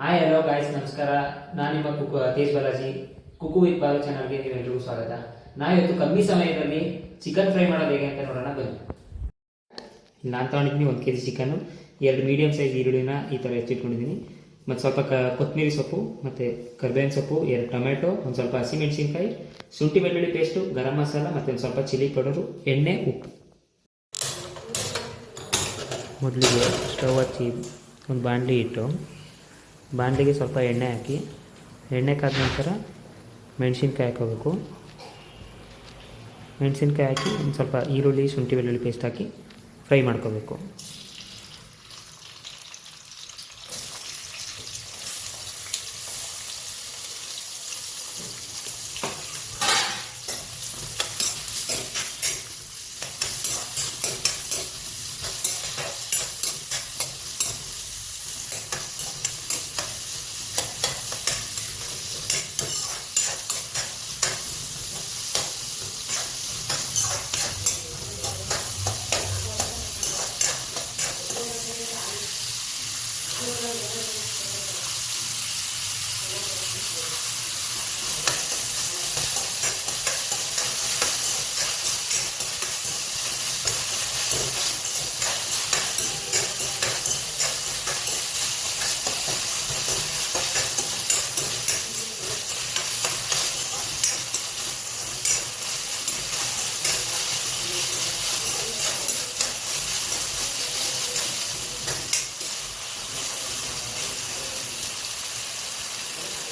Hi hello guys, ನಮಸ್ಕಾರ. ನಾನು ನಿಮ್ಮ ತೇಜ್ ಬಾಲಾಜಿ. ಕುಕು ವಿತ್ ಬಾಲು ಚಾನಲ್ಗೆ ನೀವೆಲ್ಲರಿಗೂ ಸ್ವಾಗತ. ನಾವಿವತ್ತು ಕಮ್ಮಿ ಸಮಯದಲ್ಲಿ ಚಿಕನ್ ಫ್ರೈ ಮಾಡೋದು ಹೇಗೆ ಅಂತ ನೋಡೋಣ ಬನ್ನಿ. ನಾನು ತೊಗೊಂಡಿದ್ದೀನಿ 1 kg ಚಿಕನ್ನು, 2 ಮೀಡಿಯಮ್ ಸೈಜ್ ಈರುಳ್ಳಿನ ಈ ಥರ ಹೆಚ್ಚಿಟ್ಕೊಂಡಿದ್ದೀನಿ, ಮತ್ತು ಸ್ವಲ್ಪ ಕೊತ್ತಂಬರಿ ಸೊಪ್ಪು ಮತ್ತು ಕರ್ಬೇವಿನ ಸೊಪ್ಪು, 2 ಟೊಮೆಟೊ, ಒಂದು ಸ್ವಲ್ಪ ಹಸಿಮೆಣಸಿನ್ಕಾಯಿ, ಶುಂಠಿ ಬೆಳ್ಳುಳ್ಳಿ ಪೇಸ್ಟು, ಗರಂ ಮಸಾಲ ಮತ್ತು ಒಂದು ಸ್ವಲ್ಪ ಚಿಲ್ಲಿ ಪೌಡರು, ಎಣ್ಣೆ, ಉಪ್ಪು. ಮೊದಲಿಗೆ ಸ್ಟವ್ ಹಚ್ಚಿ ಒಂದು ಬಾಣಲಿ ಇಟ್ಟು ಬಾಣಲಿಗೆ ಸ್ವಲ್ಪ ಎಣ್ಣೆ ಹಾಕಿ, ಎಣ್ಣೆ ಕಾದ ನಂತರ ಮೆಣಸಿನ್ಕಾಯಿ ಹಾಕೋಬೇಕು. ಮೆಣಸಿನ್ಕಾಯಿ ಹಾಕಿ ಒಂದು ಸ್ವಲ್ಪ ಈರುಳ್ಳಿ, ಶುಂಠಿ ಬೆಳ್ಳುಳ್ಳಿ ಪೇಸ್ಟ್ ಹಾಕಿ ಫ್ರೈ ಮಾಡ್ಕೋಬೇಕು.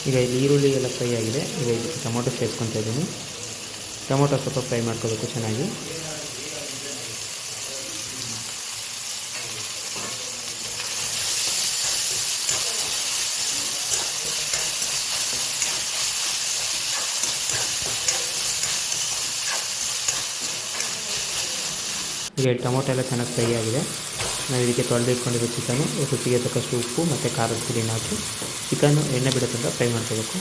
ಈಗ ಇಲ್ಲಿ ಈರುಳ್ಳಿ ಎಲ್ಲ ಫ್ರೈ ಆಗಿದೆ. ಈಗ ಇಲ್ಲಿ ಟೊಮೊಟೊ ಸೇರಿಸ್ಕೊತಾ ಇದ್ದೀನಿ. ಟೊಮೊಟೊ ಸ್ವಲ್ಪ ಫ್ರೈ ಮಾಡ್ಕೋಬೇಕು ಚೆನ್ನಾಗಿ. ಈಗ ಟೊಮೊಟೊ ಎಲ್ಲ ಚೆನ್ನಾಗಿ ಫ್ರೈ ಆಗಿದೆ. ನಾವು ಇದಕ್ಕೆ ತೊಳೆದಿಟ್ಕೊಂಡಿರೋ ಚಿಕನ್ನು, ರುಚಿಗೆ ತಕ್ಕಷ್ಟು ಉಪ್ಪು ಮತ್ತು ಖಾರದ ಪುಡಿನ ಹಾಕಿ ಚಿಕನ್ನು ಎಣ್ಣೆ ಬಿಡೋ ತನಕ ಫ್ರೈ ಮಾಡ್ಕೋಬೇಕು.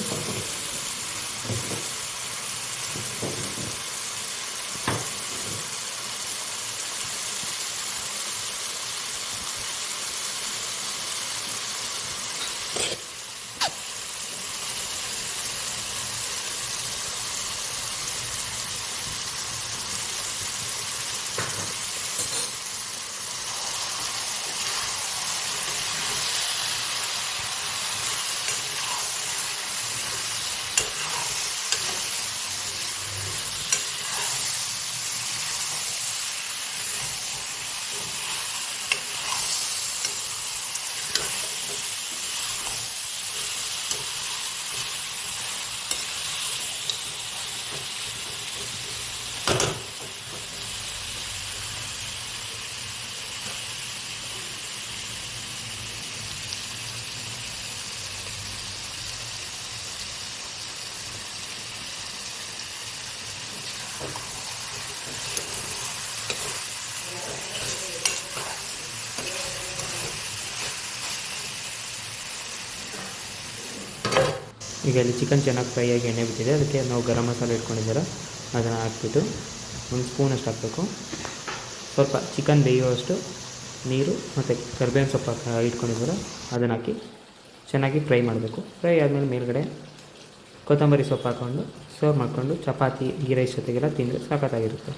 ಈಗ ಇಲ್ಲಿ ಚಿಕನ್ ಚೆನ್ನಾಗಿ ಫ್ರೈ ಆಗಿ ಎಣ್ಣೆ ಬಿಟ್ಟಿದೆ. ಅದಕ್ಕೆ ನಾವು ಗರಂ ಮಸಾಲೆ ಇಟ್ಕೊಂಡಿದ್ದೀರ ಅದನ್ನು ಹಾಕ್ಬಿಟ್ಟು ಒಂದು ಸ್ಪೂನಷ್ಟು ಹಾಕಬೇಕು. ಸ್ವಲ್ಪ ಚಿಕನ್ ಬೇಯುವಷ್ಟು ನೀರು ಮತ್ತು ಕರ್ಬೇವಿನ ಸೊಪ್ಪು ಇಟ್ಕೊಂಡಿದ್ದೀರ ಅದನ್ನು ಹಾಕಿ ಚೆನ್ನಾಗಿ ಫ್ರೈ ಮಾಡಬೇಕು. ಫ್ರೈ ಆದಮೇಲೆ ಮೇಲ್ಗಡೆ ಕೊತ್ತಂಬರಿ ಸೊಪ್ಪು ಹಾಕ್ಕೊಂಡು ಸರ್ವ್ ಮಾಡಿಕೊಂಡು ಚಪಾತಿ, ಗೀ ರೈಸ್ ಜೊತೆಗೆಲ್ಲ ತಿಂದರೆ ಸಖತ್ತಾಗಿರುತ್ತೆ.